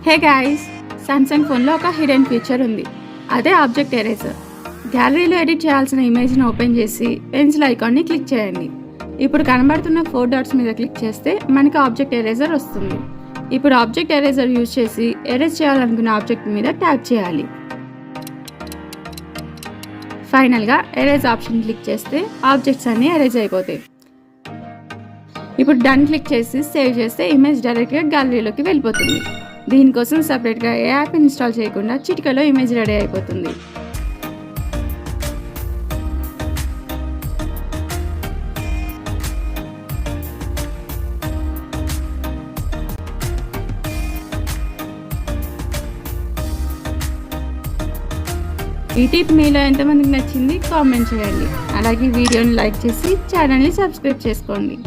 Hey guys, Samsung ఫోన్లో ఒక hidden feature ఉంది. అదే ఆబ్జెక్ట్ ఎరేజర్. గ్యాలరీలో ఎడిట్ చేయాల్సిన ఇమేజ్ని ఓపెన్ చేసి పెన్సిల్ ఐకాన్ని క్లిక్ చేయండి. ఇప్పుడు కనబడుతున్న 4 డాట్స్ మీద క్లిక్ చేస్తే మనకి ఆబ్జెక్ట్ ఎరేజర్ వస్తుంది. ఇప్పుడు ఆబ్జెక్ట్ ఎరేజర్ యూజ్ చేసి ఎరేజ్ చేయాలనుకున్న ఆబ్జెక్ట్ మీద ట్యాప్ చేయాలి. ఫైనల్గా ఎరేజ్ ఆప్షన్ క్లిక్ చేస్తే ఆబ్జెక్ట్స్ అన్నీ ఎరేజ్ అయిపోతాయి. ఇప్పుడు డన్ క్లిక్ చేసి సేవ్ చేస్తే ఇమేజ్ డైరెక్ట్గా గ్యాలరీలోకి వెళ్ళిపోతుంది. దీనికోసం సపరేట్గా ఏ యాప్ ఇన్స్టాల్ చేయకుండా చిటికలో ఇమేజ్ రెడీ అయిపోతుంది. ఈ టిప్ మీలో ఎంతమందికి నచ్చింది కామెంట్ చేయండి. అలాగే వీడియోని లైక్ చేసి ఛానల్ని సబ్స్క్రైబ్ చేసుకోండి.